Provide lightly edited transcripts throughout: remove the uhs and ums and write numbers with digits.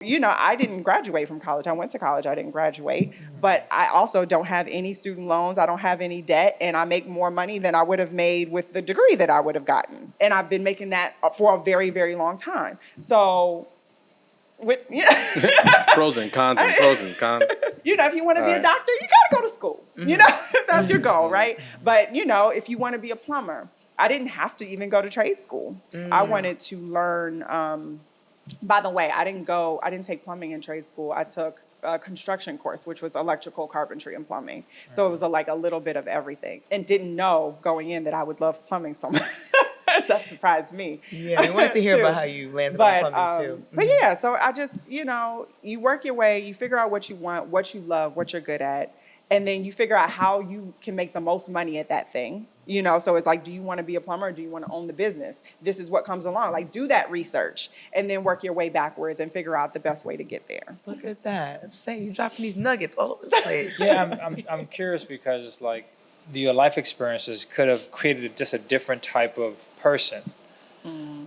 I didn't graduate from college. I went to college. I didn't graduate. But I also don't have any student loans. I don't have any debt. And I make more money than I would have made with the degree that I would have gotten. And I've been making that for a very, very long time. So, pros and cons and pros and cons. If you want to be a doctor, you got to go to school. That's your goal, right? But, if you want to be a plumber, I didn't have to even go to trade school. I wanted to learn... by the way, I didn't take plumbing in trade school. I took a construction course, which was electrical, carpentry, and plumbing. So it was a little bit of everything. And didn't know going in that I would love plumbing so much. That surprised me. Yeah, I wanted to hear about how you landed on plumbing too. But yeah, so I just, you work your way, you figure out what you want, what you love, what you're good at. And then you figure out how you can make the most money at that thing. So it's like, do you want to be a plumber or do you want to own the business? This is what comes along. Like, do that research and then work your way backwards and figure out the best way to get there. Look at that. I'm saying you're dropping these nuggets all over the place. Yeah, I'm curious because it's like your life experiences could have created just a different type of person.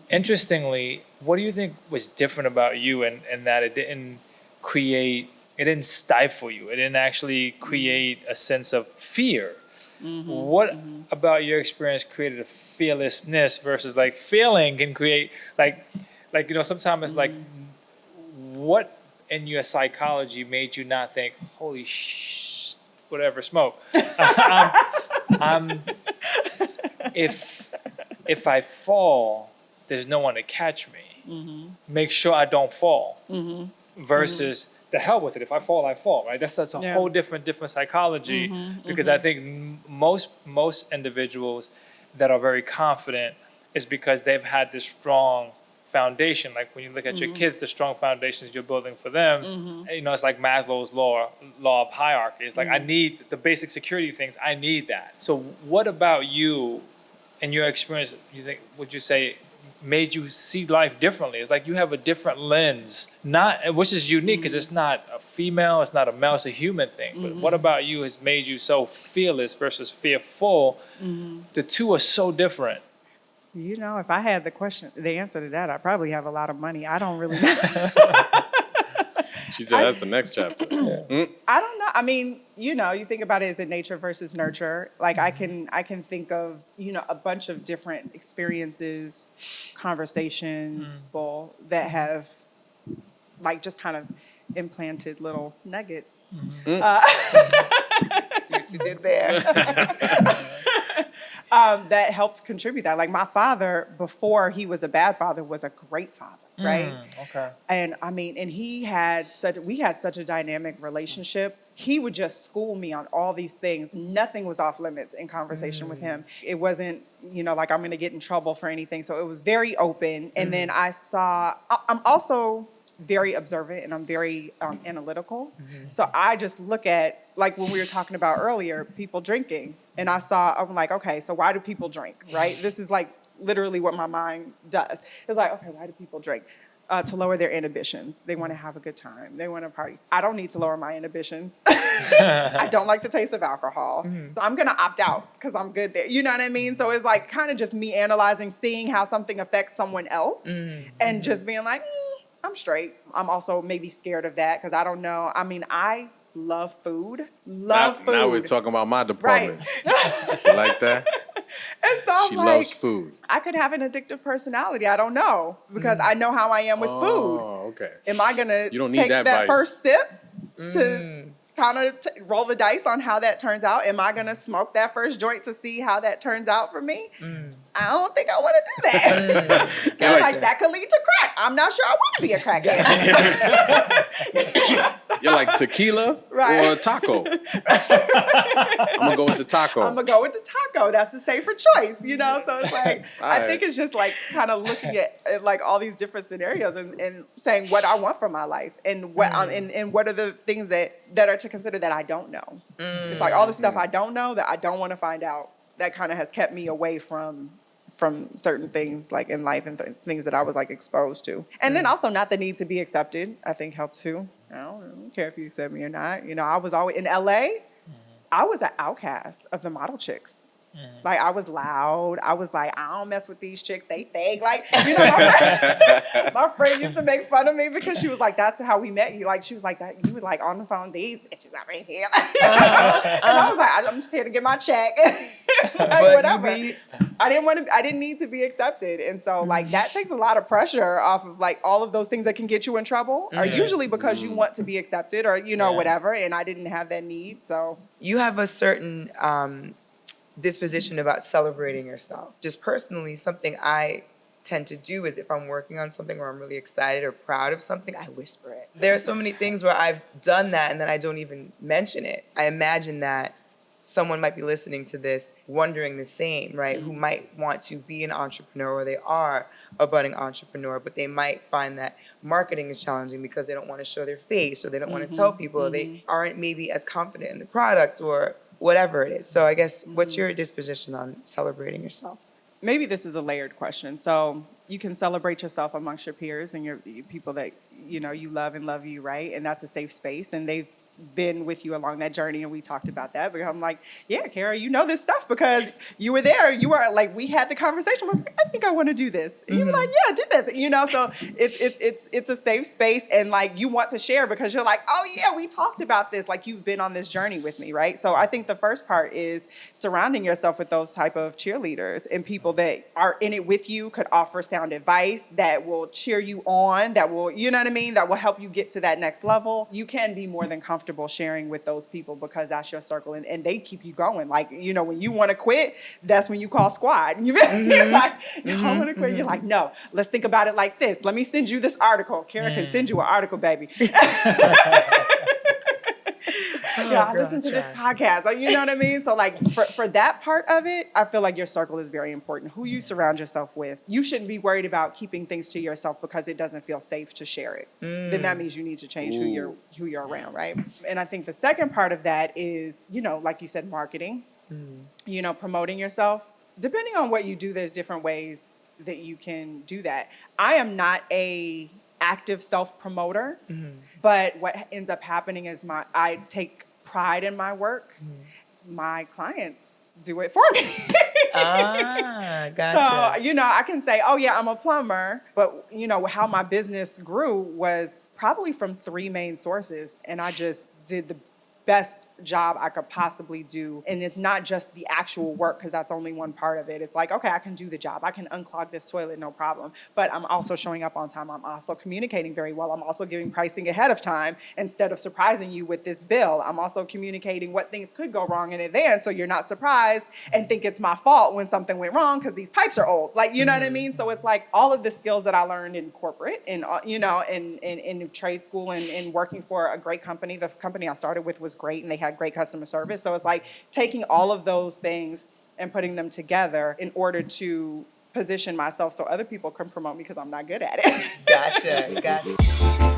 Interestingly, what do you think was different about you and that it didn't stifle you? It didn't actually create a sense of fear. What about your experience created a fearlessness versus like feeling can create sometimes it's like what in your psychology made you not think holy whatever smoke if I fall there's no one to catch me make sure I don't fall versus the hell with it. If I fall, I fall, right? That's a whole different psychology because I think most individuals that are very confident is because they've had this strong foundation. Like when you look at your kids, the strong foundations you're building for them, it's like Maslow's law of hierarchy. It's like I need the basic security things. I need that. So what about you and your experience, would you say made you see life differently? It's like you have a different lens, which is unique because it's not a female, it's not a male, it's a human thing. But what about you has made you so fearless versus fearful? The two are so different. If I had the answer to that, I probably have a lot of money. I don't really know. She said that's the next chapter. I don't know. I mean, you think about it as a nature versus nurture. Like I can think of, a bunch of different experiences, conversations, that have like just kind of implanted little nuggets. See what you did there. That helped contribute that. Like my father, before he was a bad father, was a great father, right? Okay. And we had such a dynamic relationship. He would just school me on all these things. Nothing was off limits in conversation with him. It wasn't, like I'm going to get in trouble for anything. So it was very open. And then I'm also very observant and I'm very analytical. So I just look at, like when we were talking about earlier, people drinking. And I'm like, okay, so why do people drink, right? This is like literally what my mind does. It's like, okay, why do people drink? To lower their inhibitions. They want to have a good time. They want to party. I don't need to lower my inhibitions. I don't like the taste of alcohol. So I'm going to opt out because I'm good there. You know what I mean? So it's like kind of just me analyzing, seeing how something affects someone else and just being like, I'm straight. I'm also maybe scared of that because I don't know. I mean, I love food. Now we're talking about my department. Right. You like that? And so she I'm loves like, food. I could have an addictive personality. I don't know because I know how I am with food. Oh, okay. Am I going to take that first sip to kind of roll the dice on how that turns out? Am I going to smoke that first joint to see how that turns out for me? I don't think I want to do that. That could lead to crack. I'm not sure I want to be a crackhead. You're like tequila or taco? I'm going to go with the taco. I'm going to go with the taco. That's the safer choice, So it's like, I think it's just like kind of looking at like all these different scenarios and saying what I want from my life and what and what are the things that are to consider that I don't know. It's like all the stuff I don't know that I don't want to find out. That kind of has kept me away from certain things like in life and things that I was like exposed to. And then also not the need to be accepted, I think helped too. I don't care if you accept me or not. I was always in LA, I was an outcast of the model chicks. Like, I was loud. I was like, I don't mess with these chicks. They fake. Like, you know, my friend used to make fun of me because she was like, that's how we met you. Like, she was like, that you were like on the phone, these bitches out right here. And I was like, I'm just here to get my check. Like, whatever. I didn't need to be accepted. And so, like, that takes a lot of pressure off of, like, all of those things that can get you in trouble are usually because you want to be accepted or, you know, whatever. And I didn't have that need. So You have a certain disposition about celebrating yourself. Just personally, something I tend to do is if I'm working on something or I'm really excited or proud of something, I whisper it. There are so many things where I've done that and then I don't even mention it. I imagine that someone might be listening to this wondering the same, right? Who might want to be an entrepreneur or they are a budding entrepreneur, but they might find that marketing is challenging because they don't want to show their face or they don't want to tell people or they aren't maybe as confident in the product or whatever it is. So I guess what's your disposition on celebrating yourself? maybe this is a layered question. So you can celebrate yourself amongst your peers and your people that, you know, you love and love you, right? And that's a safe space. And they've been with you along that journey, and we talked about that. But I'm like, yeah, Kara, you know this stuff because you were there. You were like, we had the conversation. I was like, I think I want to do this. And you were like, yeah, do this. You know, so it's a safe space, and like you want to share because you're like, oh yeah, we talked about this. Like you've been on this journey with me, right? So I think the first part is surrounding yourself with those type of cheerleaders and people that are in it with you, could offer sound advice, that will cheer you on, that will, you know what I mean, that will help you get to that next level. You can be more than comfortable sharing with those people because that's your circle, and they keep you going. Like, you know, when you want to quit, that's when you call squad. You're like, I want to quit. You're like, no, let's think about it like this. Let me send you this article. Kara can send you an article, baby. Yeah, I listen to this podcast. Like, you know what I mean? So like for that part of it, I feel like your circle is very important. Who you surround yourself with. You shouldn't be worried about keeping things to yourself because it doesn't feel safe to share it. Then that means you need to change who you're around, right? And I think the second part of that is, you know, like you said, marketing, you know, promoting yourself. Depending on what you do, there's different ways that you can do that. I am not a active self-promoter, but what ends up happening is I take pride in my work. My clients do it for me. Gotcha. So, you know, I can say, oh yeah, I'm a plumber, but you know, how my business grew was probably from 3 main sources, and I just did the best job I could possibly do. And it's not just the actual work, because that's only one part of it. It's like, okay, I can do the job. I can unclog this toilet, no problem. But I'm also showing up on time. I'm also communicating very well. I'm also giving pricing ahead of time instead of surprising you with this bill. I'm also communicating what things could go wrong in advance so you're not surprised and think it's my fault when something went wrong because these pipes are old. Like, you know what I mean? So it's like all of the skills that I learned in corporate and, you know, in trade school and working for a great company. The company I started with was great and they had great customer service. So it's like taking all of those things and putting them together in order to position myself so other people can promote me because I'm not good at it. Gotcha.